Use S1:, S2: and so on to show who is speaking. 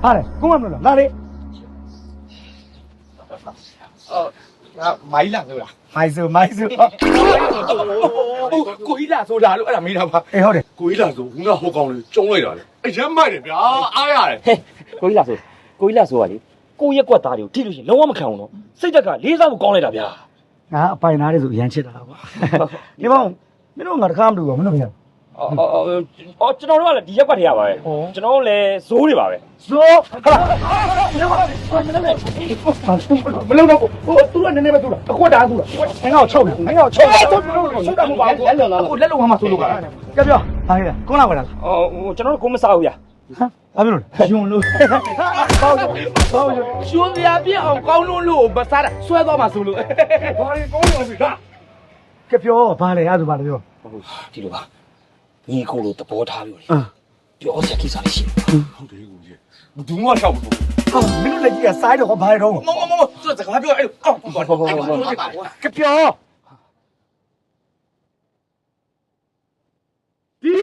S1: ဟာလေကိုမမလို့လာလေ
S2: မိုင်းလာဆိုတာ
S1: မိုက်စု
S2: ကိုကြီးလာဆိုတာလို့အဲ့ဒါမေးတာပါ
S1: အေးဟုတ်တယ်
S3: ကိုကြီးလာဆိုခုနဟိုကောင်လေးကျုံးလိုက်တာလေအရင်မိုက်တယ်ဗျာအားရတယ်
S4: ဟဲ့ကိုကြီးလာဆိုပါလေကိုရက်ကွက်သားတွေကိုထိလို့ရှိရင်လုံးဝမခံဘူးနော်စိတ်တက်ကလေးစားဖို့ကောင်းလိုက်တာဗျာ
S1: ငါအပိုင်သားတွေဆိုအရန်ချစ်တာကွာဒီမောင်မင်းတို့ငါတကားမလို့မင်းတို့ပြန်
S4: အော်ကျွန်တော်တို့ကလည်းဒီရက်ကွက်ထဲရပါပဲကျွန်တော်တို့လည်းဇိုးတွေပါပဲ
S1: ဇိုးဟာမလုံးတော့ဟိုသူကနည်းနည်းပဲသူ့လားအခွက်တာသူ့လားငါ့ကိုချုပ်တယ်ငါ့ကိုချုပ်တယ်ချုပ်တာမဟုတ်ပါဘူးလက်လုံးမှဆိုလို့ကကြပြောဟာဟဲ့ကုန်းလာပါလား
S4: အော်ကျွန်တော်တို့ကိုမစားဘူးဗျာ
S1: ဟမ်ဘာဖြစ်လို့လဲယွန်းလို့ပေါ့
S2: ရွှေပြပြအောင်ကောင်းလို့မစားတာဆွဲသွားမှဆိုလို့
S3: ဘာရင်ကောင်းရောပြီလား
S1: ကြပြောဘာလဲအဲ့ဒါဘာလဲပြော
S4: ဟုတ်ဒီလိုပါညီကိုလိုသဘောထားလို့လေပြောစရာကိစ္စလေးရှိတယ်
S3: ဟုတ်တယ်ကိုကြီးဘူးမှရှောက်ဘူး
S1: ဟာမင်းတို့လက်ကြီးကစားတော့ဘာလဲတော့
S2: မသူစကားပြောအဲ့လိုကောင်း
S1: ကြပြော